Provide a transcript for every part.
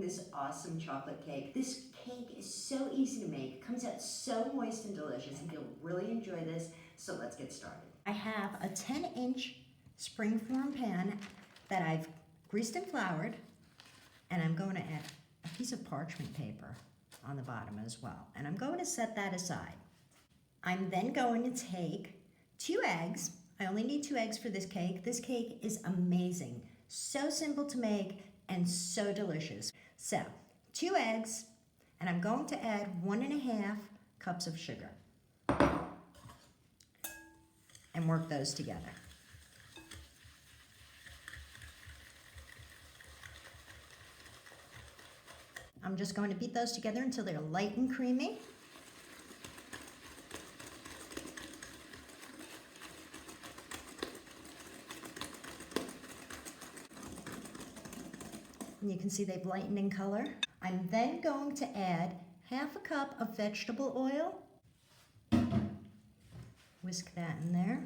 this awesome chocolate cake. This cake is so easy to make, it comes out so moist and delicious, and you'll really enjoy this, so let's get started. I have a 10-inch springform pan that I've greased and floured, and I'm going to add a piece of parchment paper on the bottom as well, and I'm going to set that aside. I'm then going to take 2 eggs. I only need 2 eggs for this cake. This cake is amazing, so simple to make and so delicious. So 2 eggs, and I'm going to add 1.5 cups of sugar and work those together. I'm just going to beat those together until they're light and creamy. And you can see they've lightened in color. I'm then going to add 1/2 cup of vegetable oil. Whisk that in there.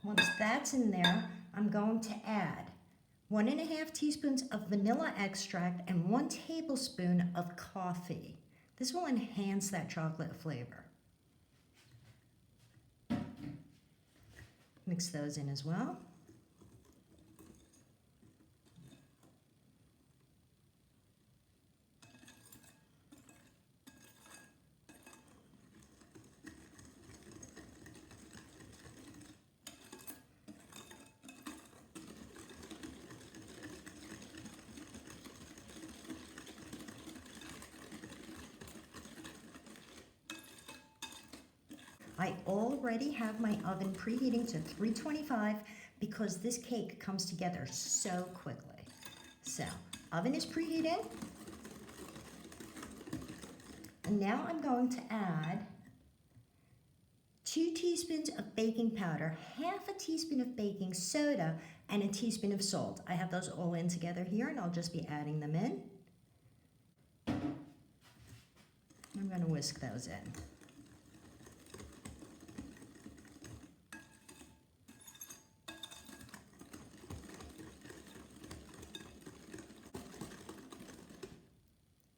Once that's in there, I'm going to add 1.5 teaspoons of vanilla extract and 1 tablespoon of coffee. This will enhance that chocolate flavor. Mix those in as well. I already have my oven preheating to 325 because this cake comes together so quickly. So, oven is preheating. And now I'm going to add 2 teaspoons of baking powder, 1/2 teaspoon of baking soda, and 1 teaspoon of salt. I have those all in together here, and I'll just be adding them in. I'm going to whisk those in.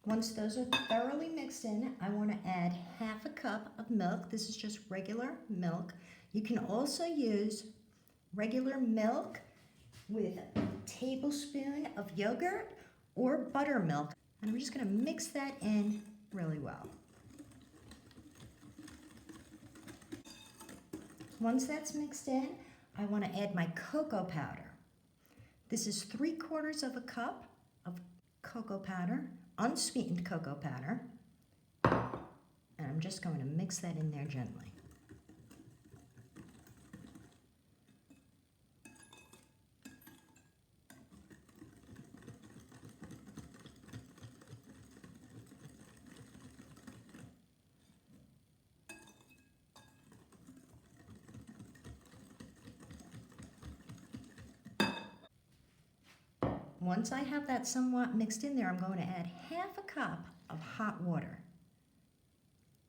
Once those are thoroughly mixed in, I want to add 1/2 cup of milk. This is just regular milk. You can also use regular milk with a tablespoon of yogurt or buttermilk. And I'm just going to mix that in really well. Once that's mixed in, I want to add my cocoa powder. This is 3/4 cup of cocoa powder, unsweetened cocoa powder, and I'm just going to mix that in there gently. Once I have that somewhat mixed in there, I'm going to add 1/2 cup of hot water.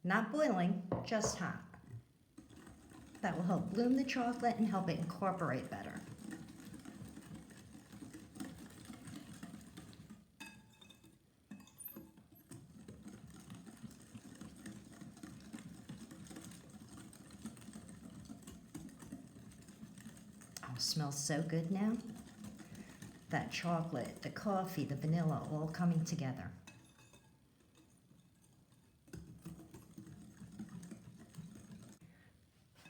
Not boiling, just hot. That will help bloom the chocolate and help it incorporate better. Oh, it smells so good now. That chocolate, the coffee, the vanilla, all coming together.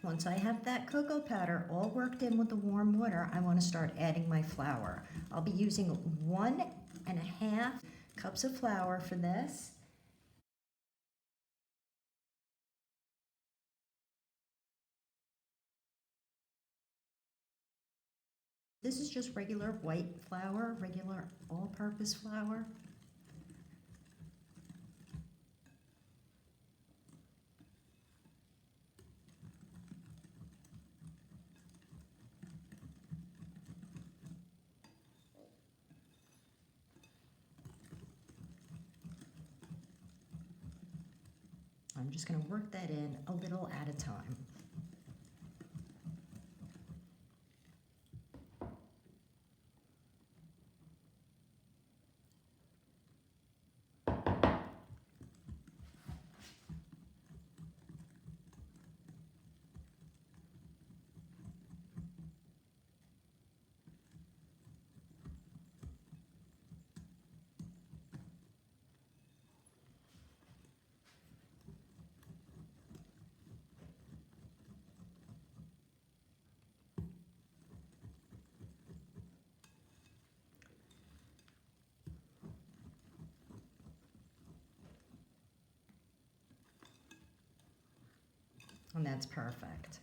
Once I have that cocoa powder all worked in with the warm water, I want to start adding my flour. I'll be using 1.5 cups of flour for this. This is just regular white flour, regular all-purpose flour. I'm just going to work that in a little at a time. And that's perfect.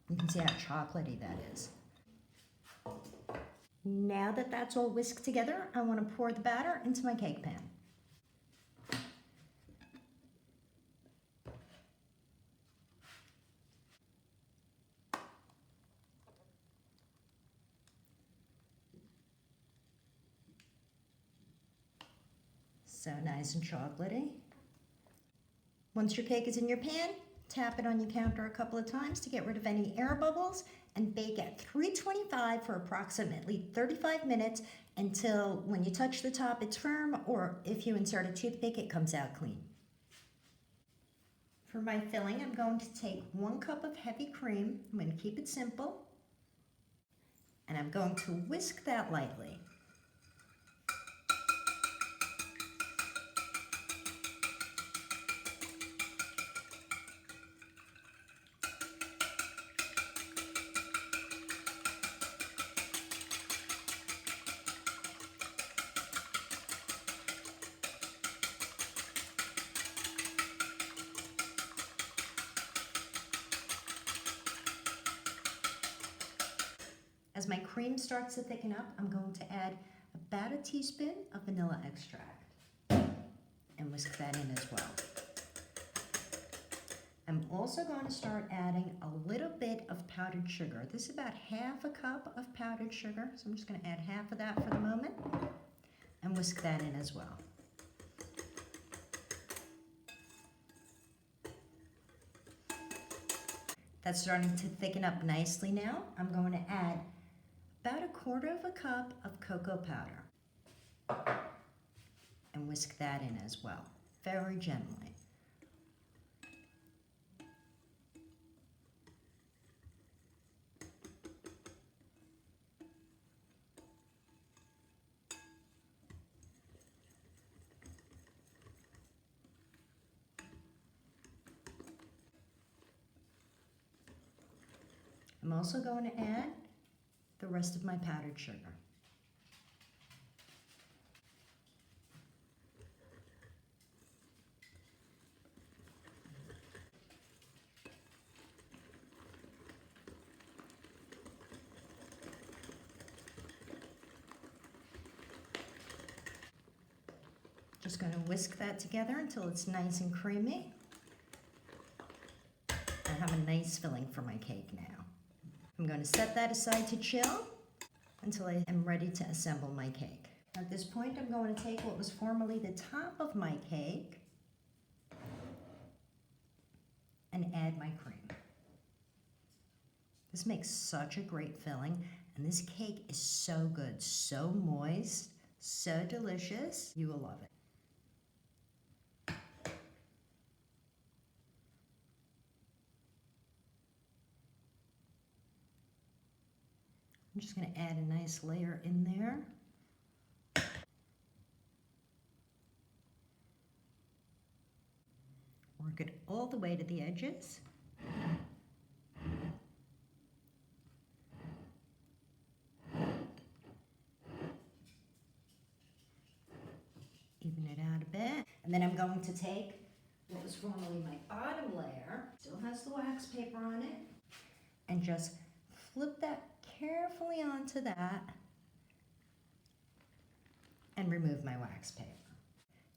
You can see how chocolatey that is. Now that that's all whisked together, I want to pour the batter into my cake pan. So nice and chocolatey. Once your cake is in your pan, tap it on your counter a couple of times to get rid of any air bubbles and bake at 325 for approximately 35 minutes until when you touch the top it's firm, or if you insert a toothpick it comes out clean. For my filling, I'm going to take 1 cup of heavy cream. I'm going to keep it simple. And I'm going to whisk that lightly. As my cream starts to thicken up, I'm going to add about a teaspoon of vanilla extract and whisk that in as well. I'm also going to start adding a little bit of powdered sugar. This is about half a cup of powdered sugar, so I'm just going to add half of that for the moment and whisk that in as well. That's starting to thicken up nicely now. I'm going to add about 1/4 cup of cocoa powder and whisk that in as well, very gently. I'm also going to add the rest of my powdered sugar. Just going to whisk that together until it's nice and creamy. I have a nice filling for my cake now. I'm going to set that aside to chill until I am ready to assemble my cake. At this point, I'm going to take what was formerly the top of my cake and add my cream. This makes such a great filling, and this cake is so good, so moist, so delicious. You will love it. I'm just going to add a nice layer in there. Work it all the way to the edges. Even it out a bit. And then I'm going to take what was formerly my bottom layer, still has the wax paper on it, and just flip that carefully onto that and remove my wax paper.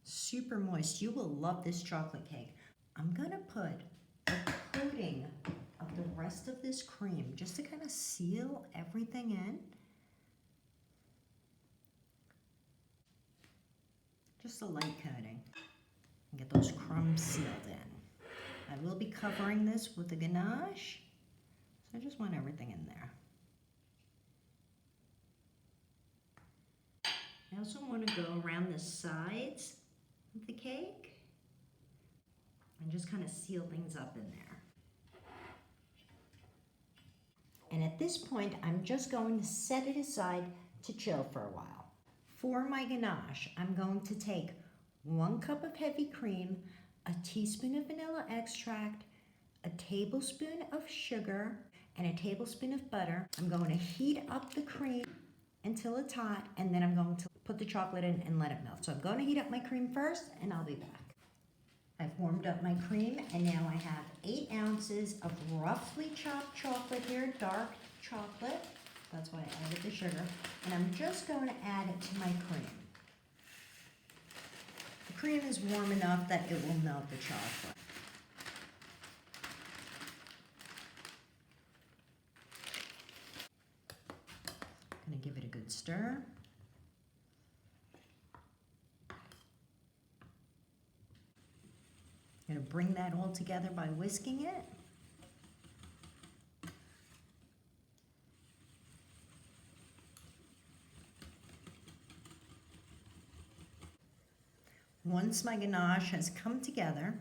Super moist. You will love this chocolate cake. I'm gonna put a coating of the rest of this cream just to kind of seal everything in. Just a light coating and get those crumbs sealed in. I will be covering this with the ganache, so I just want everything in there. I also want to go around the sides of the cake and just kind of seal things up in there. And at this point, I'm just going to set it aside to chill for a while. For my ganache, I'm going to take 1 cup of heavy cream, a teaspoon of vanilla extract, a tablespoon of sugar, and a tablespoon of butter. I'm going to heat up the cream until it's hot, and then I'm going to put the chocolate in and let it melt. So I'm going to heat up my cream first, and I'll be back. I've warmed up my cream, and now I have 8 ounces of roughly chopped chocolate here, dark chocolate. That's why I added the sugar. And I'm just going to add it to my cream. The cream is warm enough that it will melt the chocolate. I'm going to give it a good stir. I'm going to bring that all together by whisking it. Once my ganache has come together,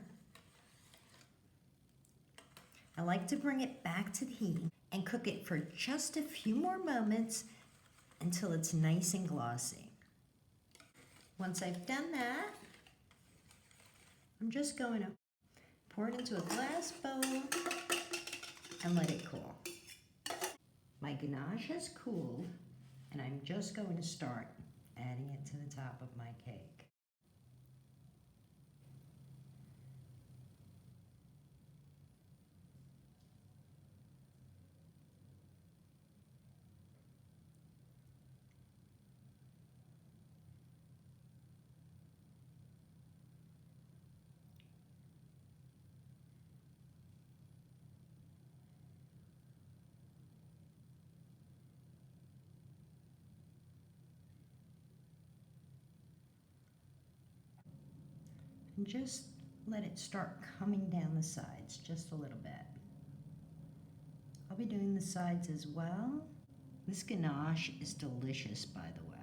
I like to bring it back to the heat and cook it for just a few more moments until it's nice and glossy. Once I've done that, I'm just going to pour it into a glass bowl and let it cool. My ganache has cooled, and I'm just going to start adding it to the top of my cake. And just let it start coming down the sides just a little bit. I'll be doing the sides as well. This ganache is delicious, by the way.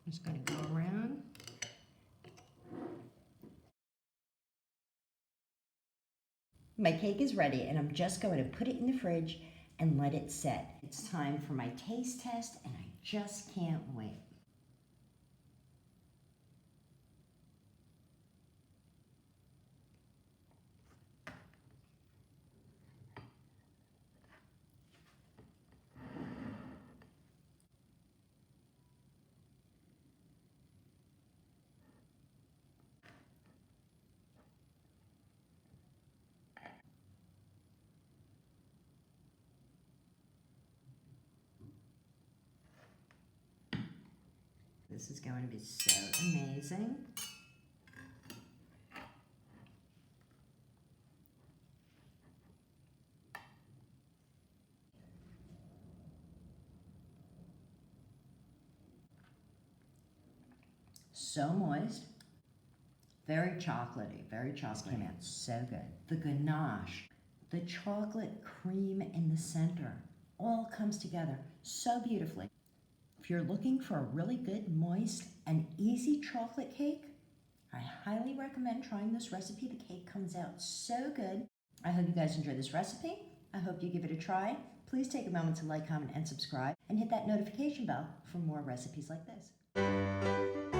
I'm just going to go around. My cake is ready, and I'm just going to put it in the fridge and let it set. It's time for my taste test, and I just can't wait. This is going to be so amazing. So moist, very chocolatey, very chocolatey. Came out so good. The ganache, the chocolate cream in the center, all comes together so beautifully. If you're looking for a really good, moist, and easy chocolate cake, I highly recommend trying this recipe. The cake comes out so good. I hope you guys enjoy this recipe. I hope you give it a try. Please take a moment to like, comment, and subscribe, and hit that notification bell for more recipes like this.